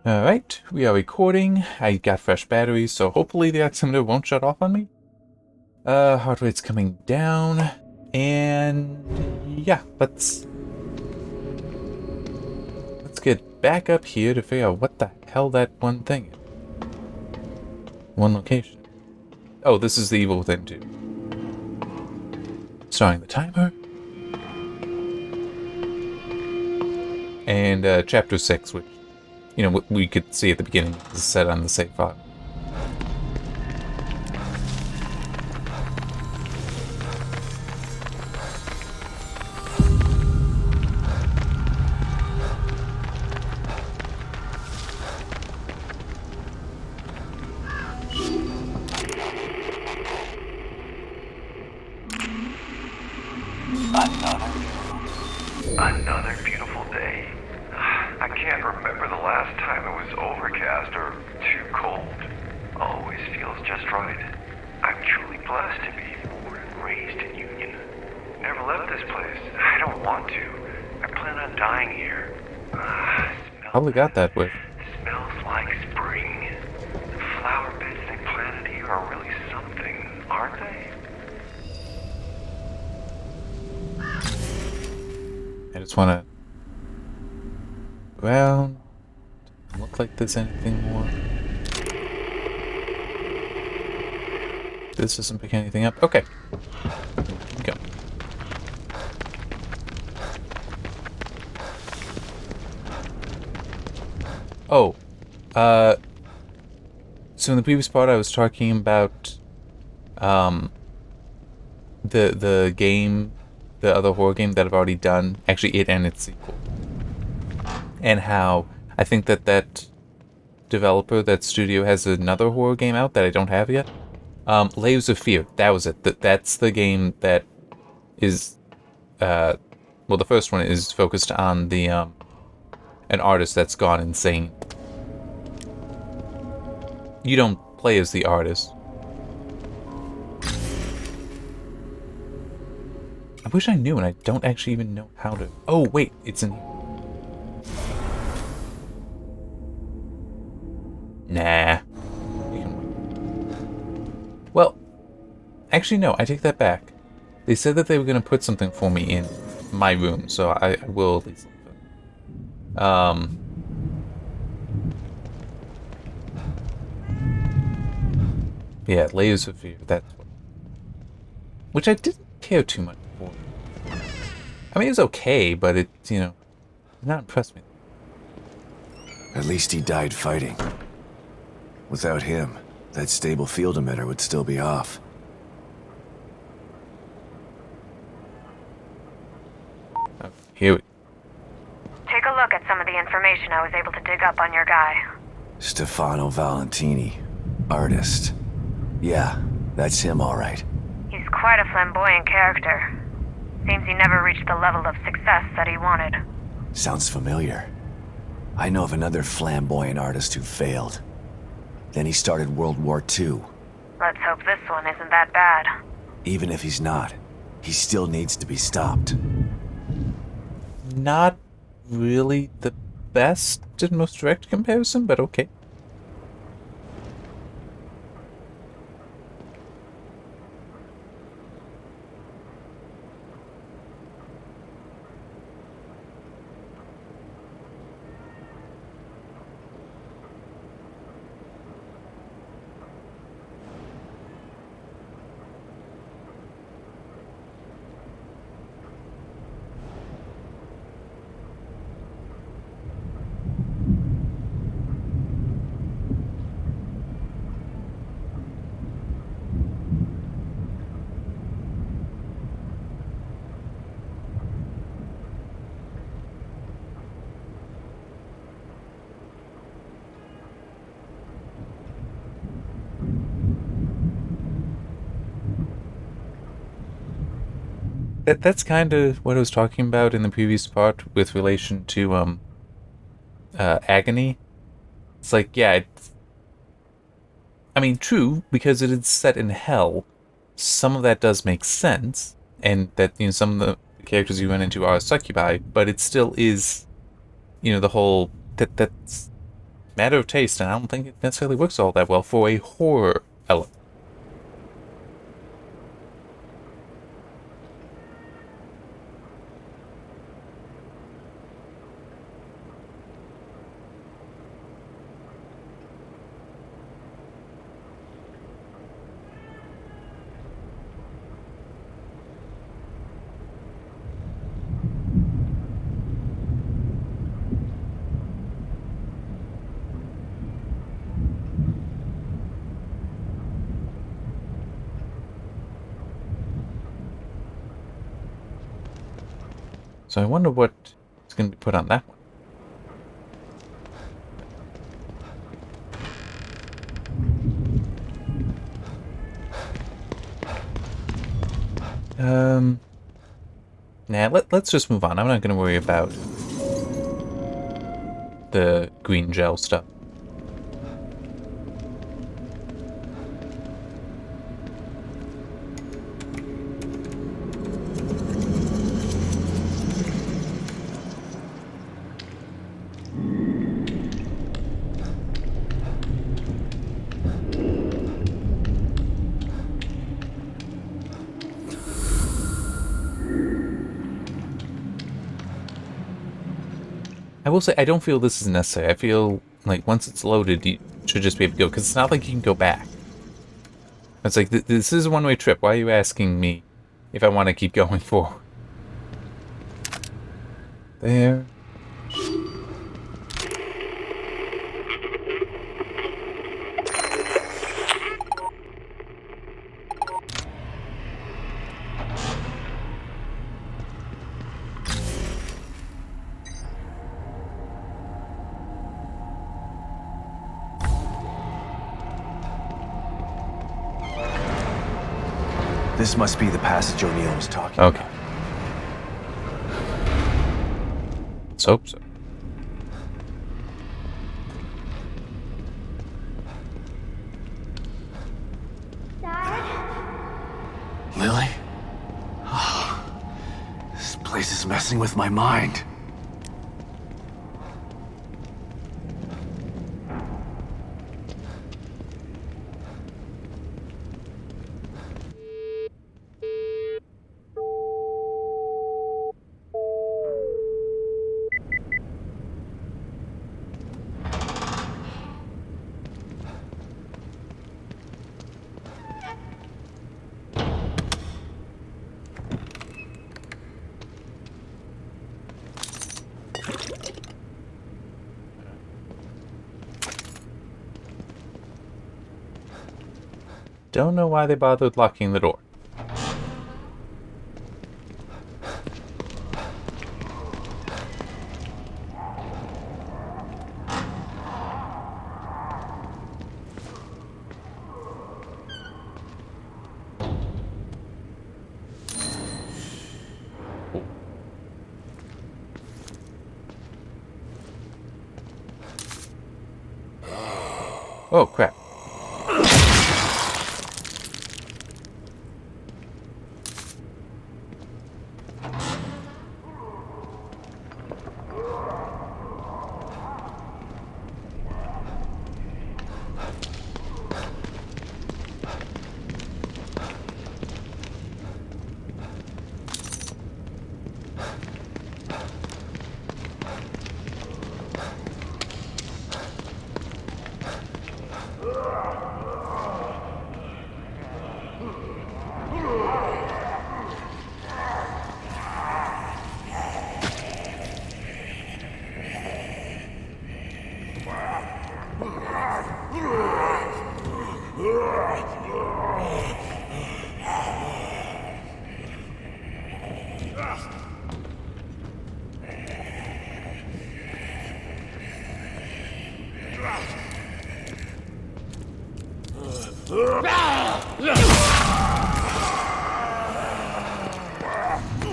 Alright, we are recording. I got fresh batteries, so hopefully the oximeter won't shut off on me. Heart rate's coming down. And yeah, let's get back up here to figure out what the hell that one thing is. One location. Oh, this is the evil thing too. Starting the timer. And chapter 6, which, we could see at the beginning, is set on the save file. Another beautiful day. I can't remember the last time it was overcast or too cold. Always feels just right. I'm truly blessed to be born and raised in Union. Never left this place. I don't want to. I plan on dying here. Probably got that with. Smells like spring. The flower beds they planted here are really something, aren't they? I just want to around. Doesn't look like there's anything more. This doesn't pick anything up. Okay. Here we go. Oh. So in the previous part I was talking about the game, the other horror game that I've already done, actually it and its sequel, and how I think that developer, that studio, has another horror game out that I don't have yet. Layers of Fear, that was it. That's the game that is, well, the first one is focused on the an artist that's gone insane. You don't play as the artist. I wish I knew, and I don't actually even know how to... Oh, wait, it's in here. Nah. You can wait. Well, actually, no, I take that back. They said that they were going to put something for me in my room, so I will at least... Yeah, Layers of Fear, that's what... Which I didn't care too much for. I mean, it was okay, but it, did not impress me. At least he died fighting. Without him, that stable field emitter would still be off. Oh, here we... Take a look at some of the information I was able to dig up on your guy. Stefano Valentini, artist. Yeah, that's him all right. He's quite a flamboyant character. Seems he never reached the level of success that he wanted. Sounds familiar. I know of another flamboyant artist who failed. Then he started World War II. Let's hope this one isn't that bad. Even if he's not, he still needs to be stopped. Not really the best and most direct comparison, but okay. That's kind of what I was talking about in the previous part with relation to agony. It's like, yeah, it's, I mean, true, because it is set in hell. Some of that does make sense, and that, some of the characters you run into are succubi, but it still is, the whole that's matter of taste, and I don't think it necessarily works all that well for a horror element. So I wonder what is going to be put on that one. Nah, let's just move on. I'm not going to worry about the green gel stuff. I will say, I don't feel this is necessary. I feel like once it's loaded, you should just be able to go, because it's not like you can go back. It's like, this is a one-way trip. Why are you asking me if I want to keep going forward? There. This must be the passage O'Neill was talking Okay. about. Let's hope so. Lily? This place is messing with my mind. Don't know why they bothered locking the door. Oh, crap.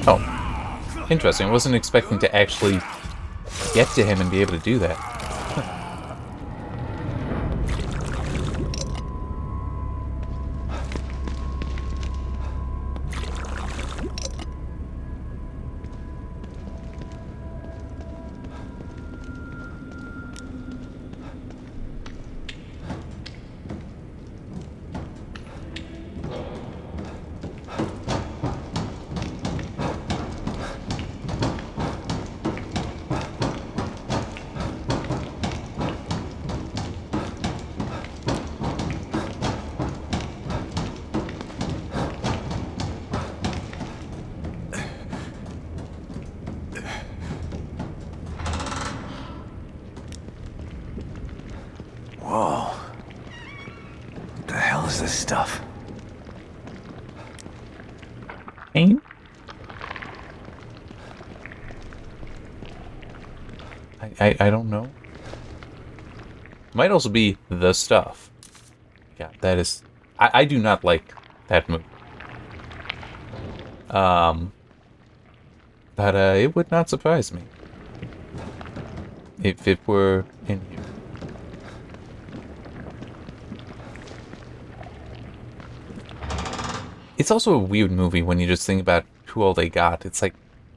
Oh, interesting. I wasn't expecting to actually get to him and be able to do that. Whoa. What the hell is this stuff? Pain? I don't know. Might also be the stuff. Yeah, that is... I do not like that movie. But it would not surprise me if it were in here. It's also a weird movie when you just think about who all they got. It's like,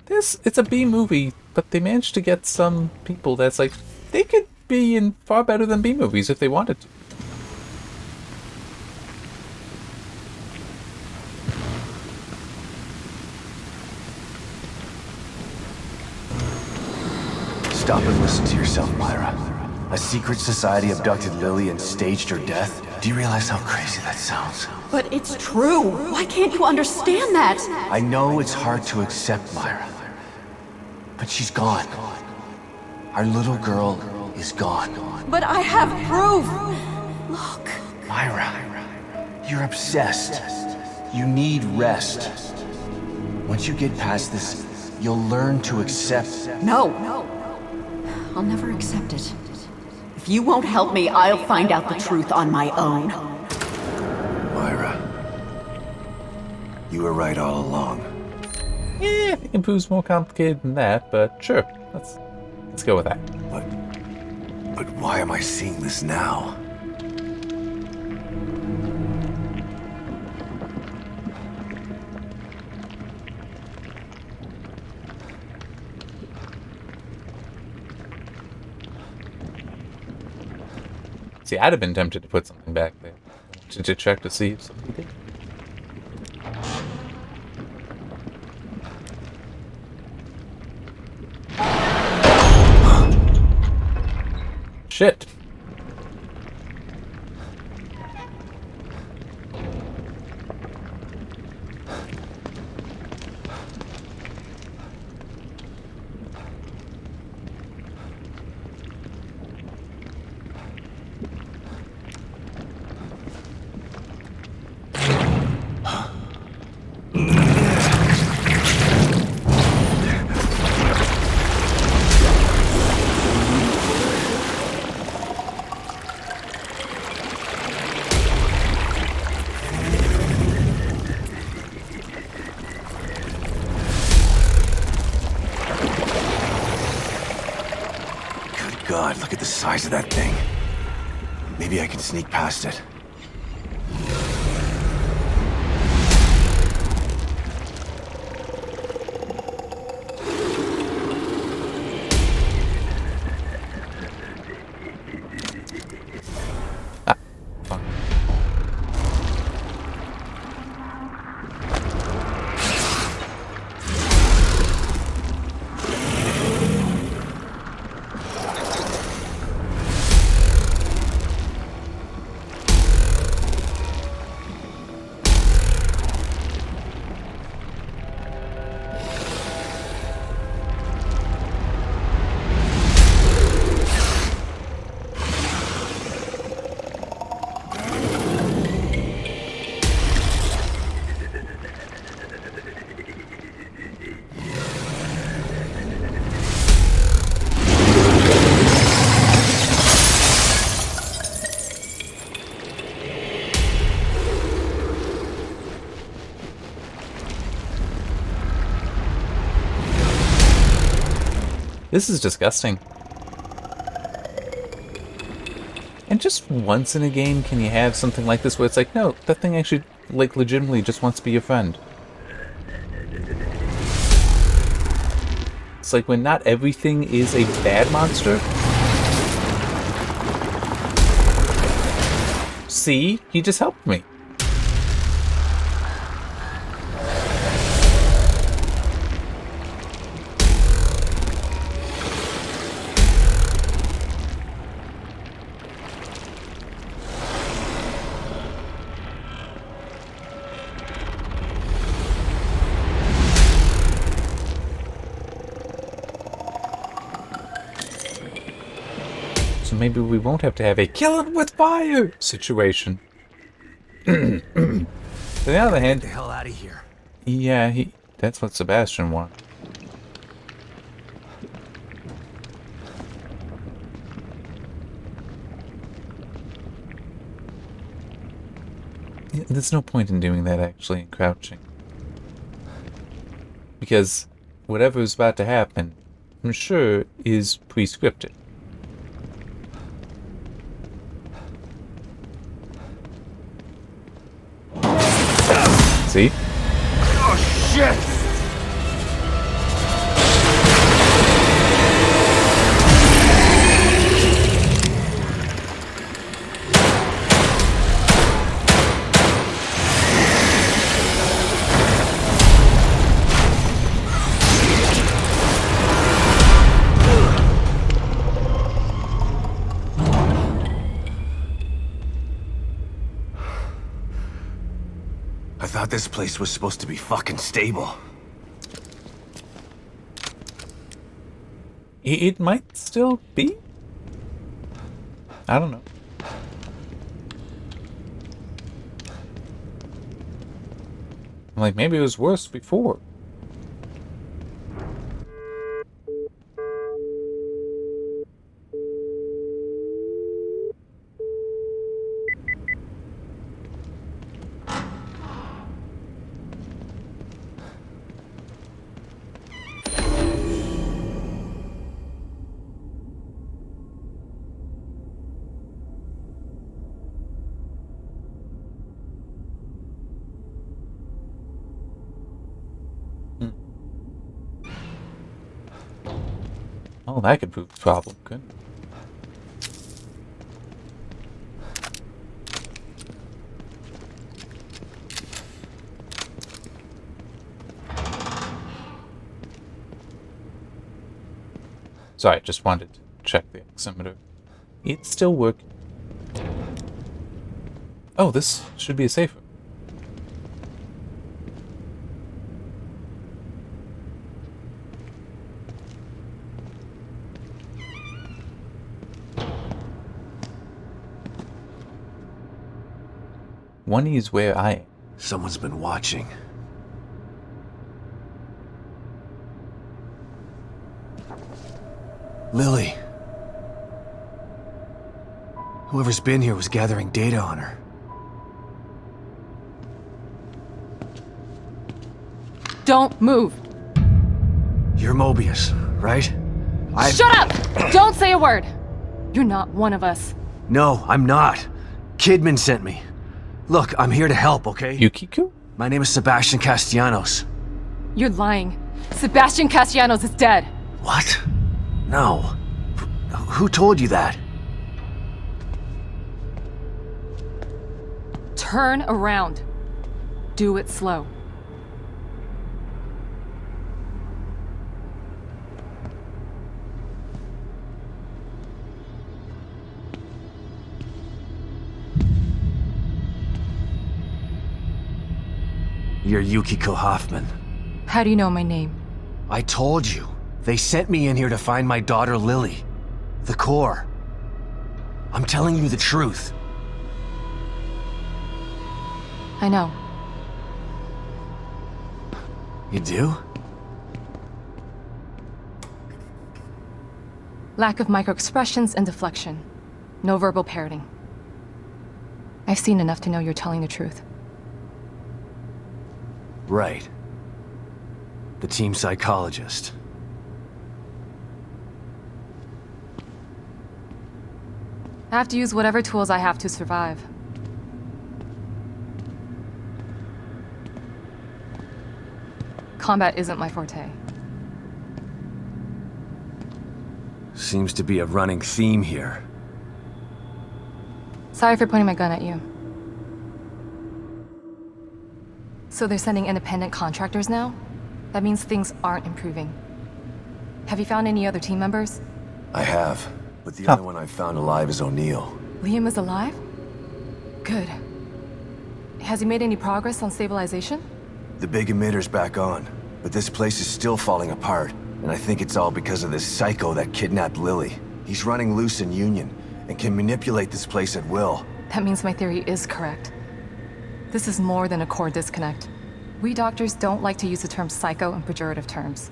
it's a B movie, but they managed to get some people that's like, they could be in far better than B movies if they wanted to. Stop and listen to yourself, Myra. A secret society abducted Lily and staged her death? Do you realize how crazy that sounds? But it's true. Why can't you understand that? I know it's hard to accept, Myra. But she's gone. Our little girl is gone. But I have proof. Look. Myra, you're obsessed. You need rest. Once you get past this, you'll learn to accept. No. I'll never accept it. If you won't help me, I'll find out the truth on my own. Myra, you were right all along. Yeah, improves more complicated than that, but sure, let's go with that. But why am I seeing this now? See, I'd have been tempted to put something back there. To check to see if something did. Shit. God, look at the size of that thing. Maybe I can sneak past it. This is disgusting. And just once in a game can you have something like this where it's like, no, that thing actually, like, legitimately just wants to be your friend. It's like when not everything is a bad monster. See? He just helped me. So maybe we won't have to have a kill it with fire situation. On the other hand, Get the hell out of here. yeah, that's what Sebastian wants. There's no point in doing that, actually, and crouching. Because whatever is about to happen, I'm sure, is pre-scripted. See? Oh, shit! I thought this place was supposed to be fucking stable. It might still be? I don't know. Like, maybe it was worse before. Oh, that could prove the problem, couldn't it? Sorry, just wanted to check the oximeter. It's still working. Oh, this should be a safe room. One is where I am. Someone's been watching. Lily. Whoever's been here was gathering data on her. Don't move. You're Mobius, right? Shut up! Don't say a word. You're not one of us. No, I'm not. Kidman sent me. Look, I'm here to help, okay? Yukiko? My name is Sebastian Castellanos. You're lying. Sebastian Castellanos is dead. What? No. Who told you that? Turn around. Do it slow. You're Yukiko Hoffman. How do you know my name? I told you. They sent me in here to find my daughter Lily. The core. I'm telling you the truth. I know. You do? Lack of microexpressions and deflection. No verbal parroting. I've seen enough to know you're telling the truth. Right. The team psychologist. I have to use whatever tools I have to survive. Combat isn't my forte. Seems to be a running theme here. Sorry for pointing my gun at you. So they're sending independent contractors now? That means things aren't improving. Have you found any other team members? I have, but the only one I've found alive is O'Neill. Liam is alive? Good. Has he made any progress on stabilization? The big emitter's back on, but this place is still falling apart, and I think it's all because of this psycho that kidnapped Lily. He's running loose in Union, and can manipulate this place at will. That means my theory is correct. This is more than a core disconnect. We doctors don't like to use the term psycho in pejorative terms.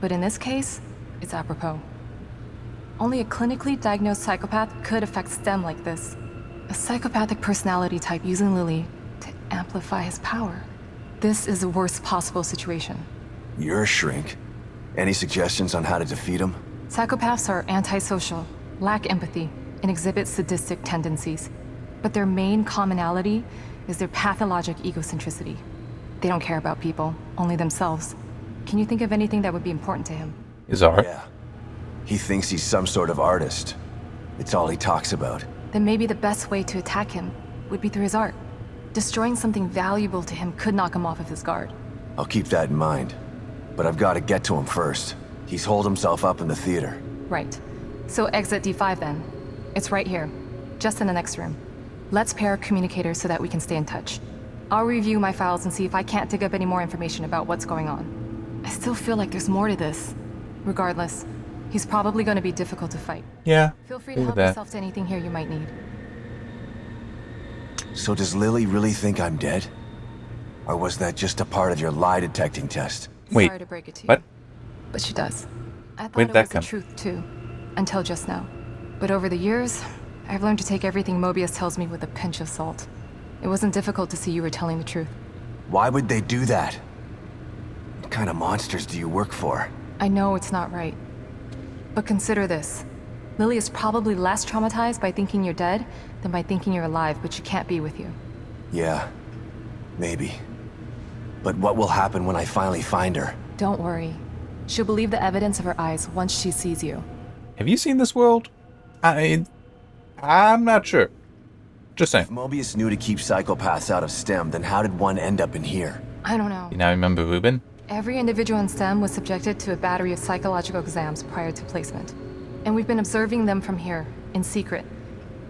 But in this case, it's apropos. Only a clinically diagnosed psychopath could affect STEM like this. A psychopathic personality type using Lily to amplify his power. This is the worst possible situation. You're a shrink. Any suggestions on how to defeat him? Psychopaths are antisocial, lack empathy, and exhibit sadistic tendencies. But their main commonality is their pathologic egocentricity. They don't care about people, only themselves. Can you think of anything that would be important to him? His art. Yeah. He thinks he's some sort of artist. It's all he talks about. Then maybe the best way to attack him would be through his art. Destroying something valuable to him could knock him off of his guard. I'll keep that in mind. But I've got to get to him first. He's holed himself up in the theater. Right. So exit D5 then. It's right here, just in the next room. Let's pair communicators so that we can stay in touch. I'll review my files and see if I can't dig up any more information about what's going on. I still feel like there's more to this. Regardless, he's probably going to be difficult to fight. Yeah. Feel free to agree with help that. yourself to anything here you might need. So does Lily really think I'm dead? Or was that just a part of your lie detecting test? Wait, Sorry to break it to you. what? But she does. I thought Where'd it that was come? the truth too, until just now. But over the years, I've learned to take everything Mobius tells me with a pinch of salt. It wasn't difficult to see you were telling the truth. Why would they do that? What kind of monsters do you work for? I know it's not right. But consider this. Lily is probably less traumatized by thinking you're dead than by thinking you're alive, but she can't be with you. Yeah, maybe. But what will happen when I finally find her? Don't worry. She'll believe the evidence of her eyes once she sees you. Have you seen this world? I'm not sure. Just saying. If Mobius knew to keep psychopaths out of STEM, then how did one end up in here? I don't know. You now remember Ruben? Every individual in STEM was subjected to a battery of psychological exams prior to placement. And we've been observing them from here, in secret,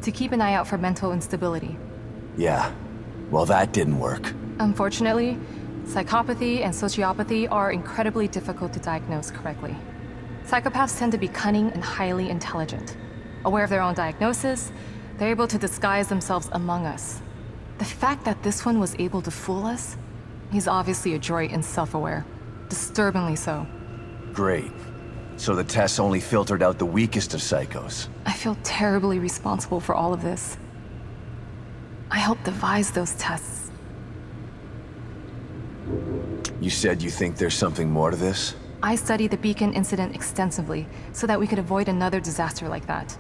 to keep an eye out for mental instability. Yeah, well that didn't work. Unfortunately, psychopathy and sociopathy are incredibly difficult to diagnose correctly. Psychopaths tend to be cunning and highly intelligent. Aware of their own diagnosis, they're able to disguise themselves among us. The fact that this one was able to fool us, he's obviously adroit and self-aware. Disturbingly so. Great. So the tests only filtered out the weakest of psychos. I feel terribly responsible for all of this. I helped devise those tests. You said you think there's something more to this? I studied the Beacon incident extensively so that we could avoid another disaster like that.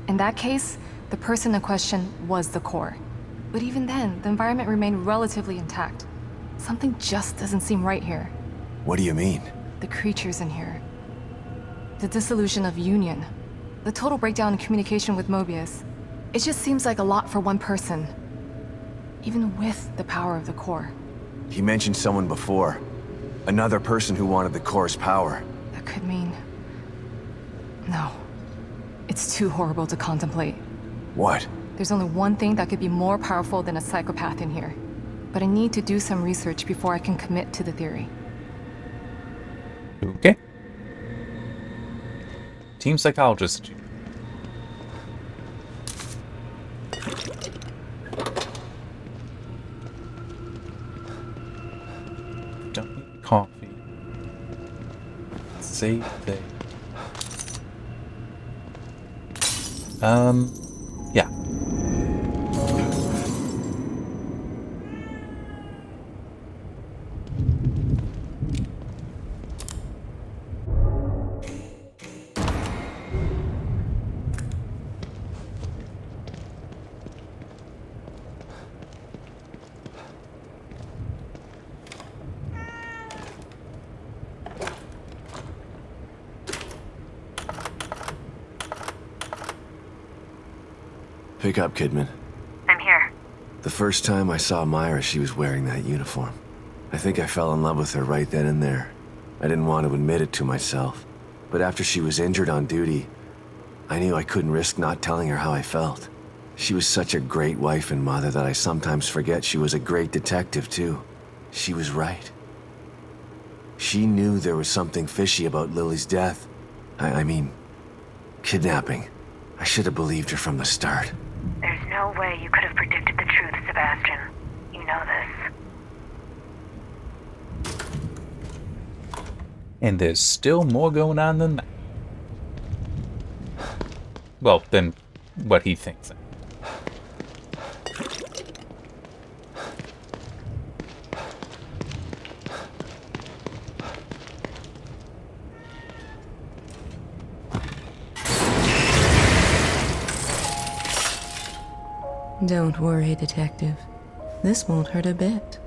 In that case, the person in question was the core. But even then, the environment remained relatively intact. Something just doesn't seem right here. What do you mean? The creatures in here. The dissolution of Union. The total breakdown in communication with Mobius. It just seems like a lot for one person. Even with the power of the core. He mentioned someone before. Another person who wanted the core's power. That could mean... No. It's too horrible to contemplate. What? There's only one thing that could be more powerful than a psychopath in here. But I need to do some research before I can commit to the theory. Okay. Team psychologist. Don't need coffee. Save day. Yeah. Pick up, Kidman. I'm here. The first time I saw Myra, she was wearing that uniform. I think I fell in love with her right then and there. I didn't want to admit it to myself. But after she was injured on duty, I knew I couldn't risk not telling her how I felt. She was such a great wife and mother that I sometimes forget she was a great detective, too. She was right. She knew there was something fishy about Lily's death. I mean, kidnapping. I should have believed her from the start. There's no way you could have predicted the truth, Sebastian. You know this. And there's still more going on than that. Well, than what he thinks. Don't worry, Detective. This won't hurt a bit.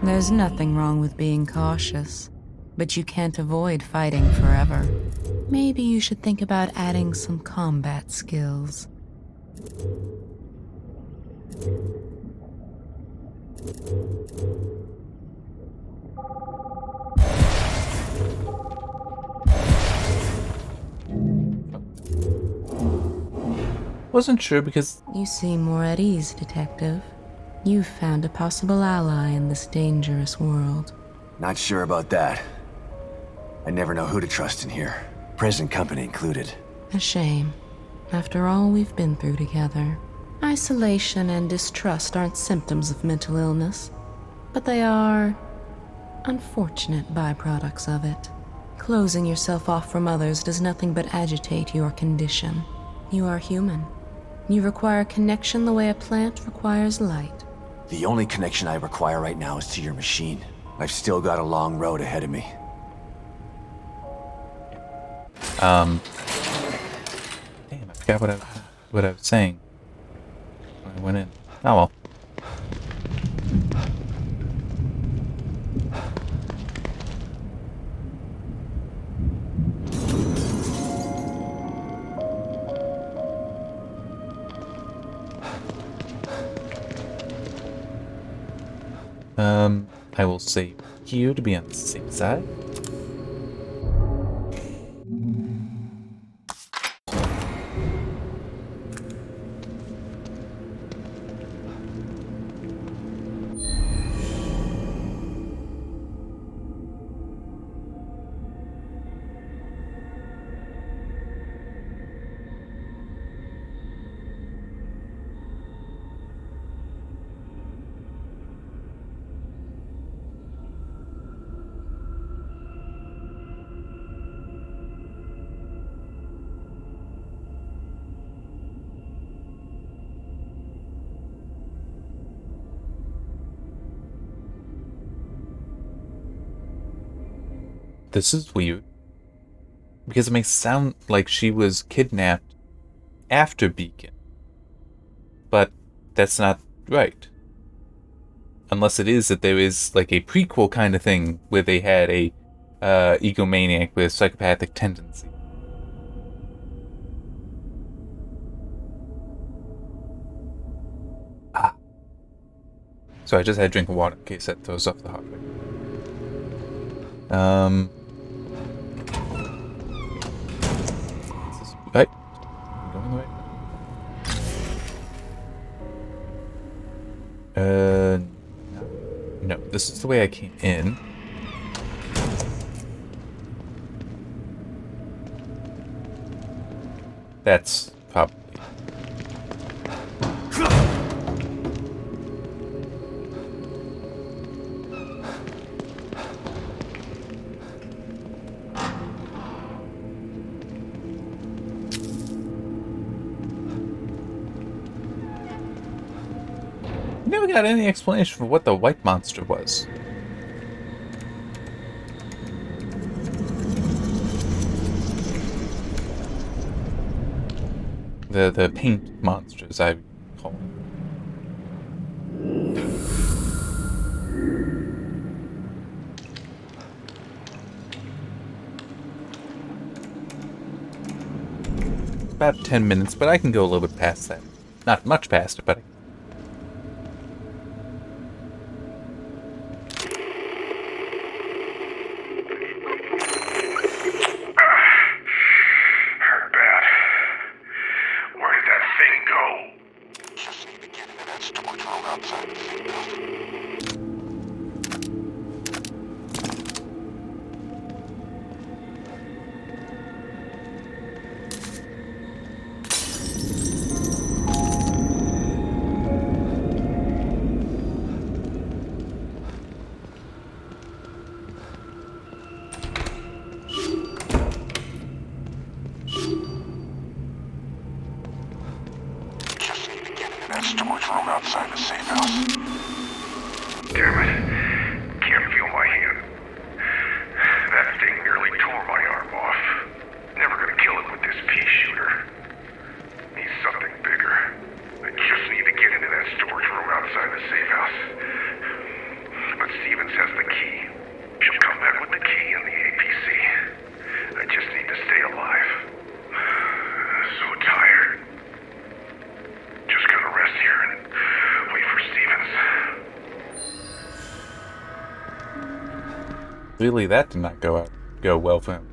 There's nothing wrong with being cautious, but you can't avoid fighting forever. Maybe you should think about adding some combat skills. Wasn't sure because You seem more at ease, Detective. You've found a possible ally in this dangerous world. Not sure about that. I never know who to trust in here. Present company included. A shame. After all we've been through together. Isolation and distrust aren't symptoms of mental illness, but they are unfortunate byproducts of it. Closing yourself off from others does nothing but agitate your condition. You are human. You require connection the way a plant requires light. The only connection I require right now is to your machine. I've still got a long road ahead of me. damn, I forgot what I was saying when I went in. Oh well. I will save here to be on the safe side. This is weird. Because it makes it sound like she was kidnapped after Beacon. But that's not right. Unless it is that there is like a prequel kind of thing where they had a egomaniac with psychopathic tendency. Ah. So I just had a drink of water in case that throws off the heart rate. Is this right? I'm going the right way. No, this is the way I came in. That's probably. Never got any explanation for what the white monster was. The paint monsters, I call them. About 10 minutes, but I can go a little bit past that. Not much past it, but storage room outside the safe house. Damn it. Can't feel my hand. That thing nearly tore my arm off. Never gonna kill it with this pea shooter. Need something bigger. I just need to get into that storage room outside the safe house. But Stevens has the key. She'll come back with the key and the APC. I just need to stay alive. So tired. Just gonna rest here and wait for Stevens. Really, that did not go well for him.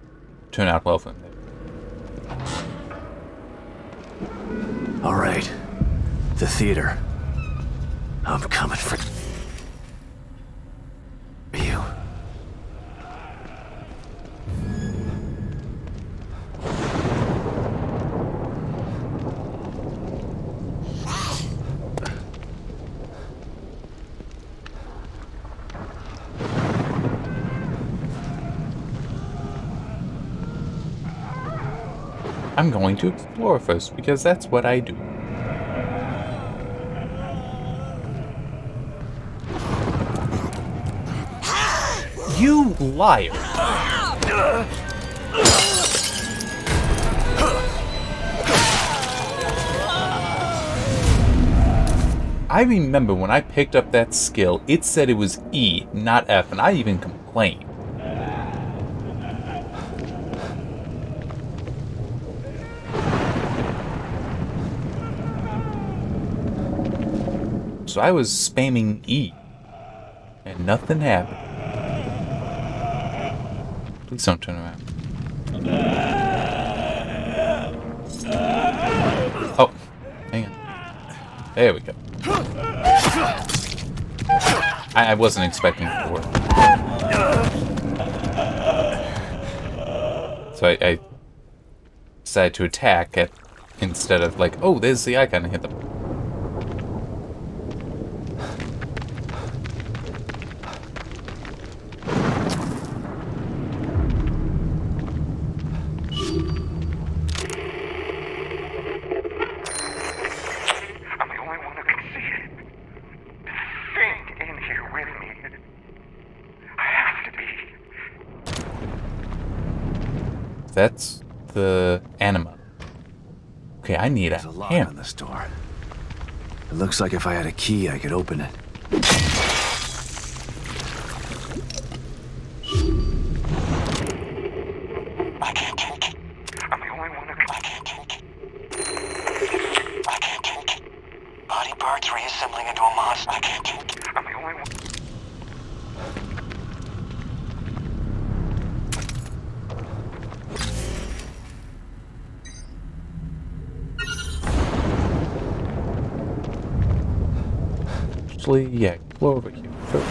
Turn out well for him. All right. The theater. I'm coming for you. I'm going to explore first, because that's what I do. You liar! I remember when I picked up that skill, it said it was E, not F, and I even complained. So I was spamming E, and nothing happened. Please don't turn around. Oh, hang on. There we go. I wasn't expecting it to work. So I decided to attack it instead of like, oh, there's the icon, and hit them. That's the anima. Okay, I need a There's a lock hammer. on this door. It looks like if I had a key, I could open it. I can't take it. I'm the only one who can. I can't take it. I can't take it. Body parts reassembling into a monster. I can't take it. I'm the only one. Actually, yeah, go over here. Sure.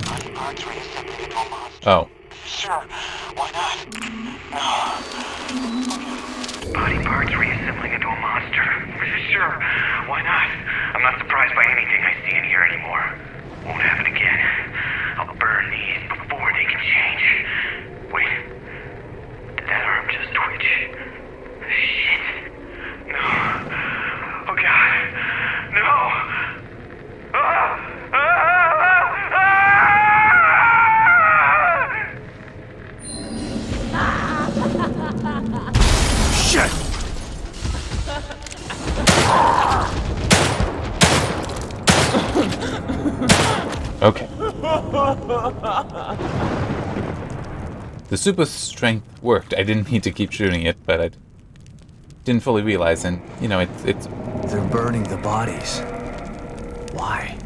Body parts reassembling into a monster. Oh. Sure, why not? No. Body parts reassembling into a monster. Sure, why not? I'm not surprised by anything I see in here anymore. Won't happen again. I'll burn these before they can change. Wait. Did that arm just twitch? Shit. No. Oh god. No. Ah! Shit! Okay. The super strength worked. I didn't need to keep shooting it, but I didn't fully realize, and, you know, it's... They're burning the bodies. Why?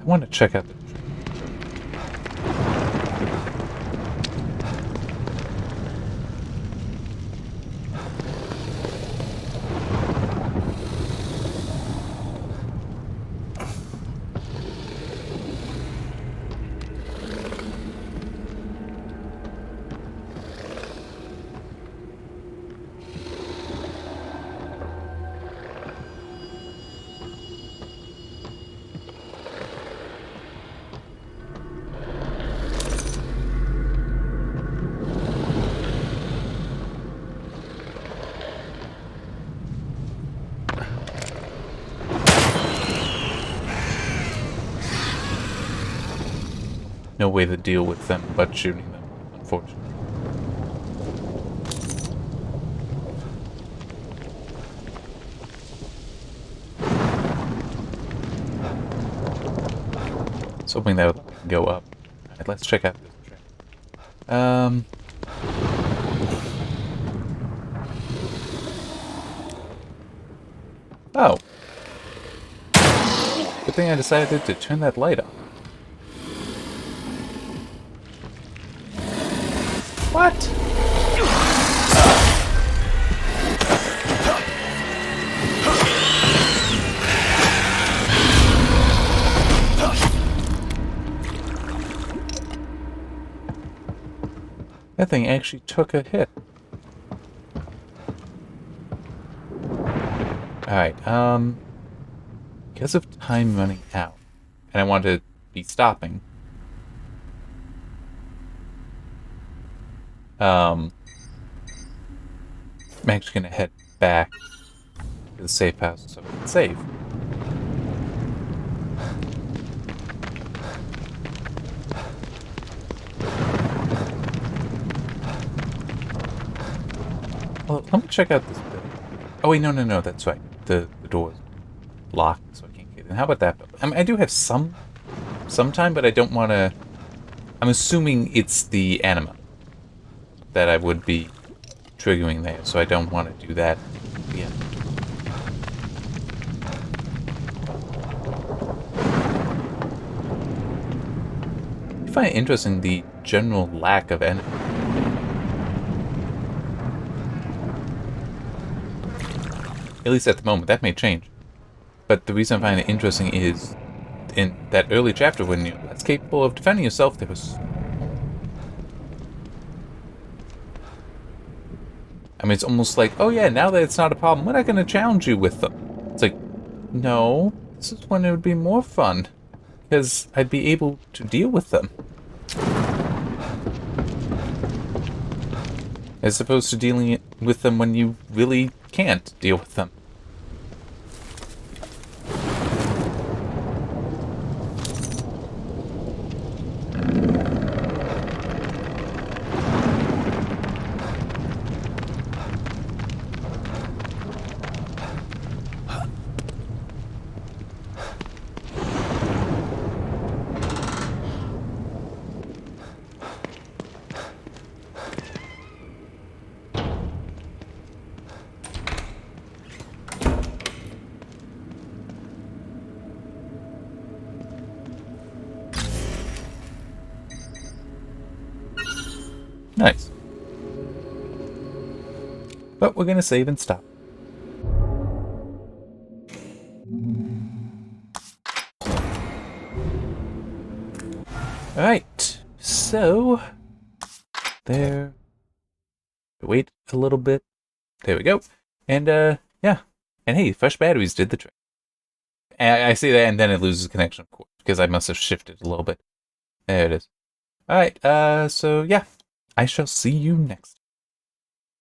want to check out the... No way to deal with them but shooting them, unfortunately. I was hoping that would go up. Alright, let's check out this track. Oh. Good thing I decided to turn that light on. What? That thing actually took a hit. Alright, because of time running out, and I want to be stopping, I'm actually gonna head back to the safe house so I can save. Well, let me check out this building. Oh wait, no, that's right. The door is locked, so I can't get in. How about that building? I mean, I do have some time, but I don't want to... I'm assuming it's the anima that I would be triggering there, so I don't want to do that again. I find it interesting the general lack of enemies. At least at the moment. That may change. But the reason I find it interesting is in that early chapter when you're less capable of defending yourself, there was... I mean, it's almost like, oh yeah, now that it's not a problem, we're not going to challenge you with them. It's like, no, this is when it would be more fun. Because I'd be able to deal with them. As opposed to dealing with them when you really can't deal with them. Nice. But we're gonna save and stop. Alright, so... There... Wait a little bit. There we go. And, yeah. And hey, fresh batteries did the trick. And I see that, and then it loses connection, of course, because I must have shifted a little bit. There it is. Alright, so yeah. I shall see you next time.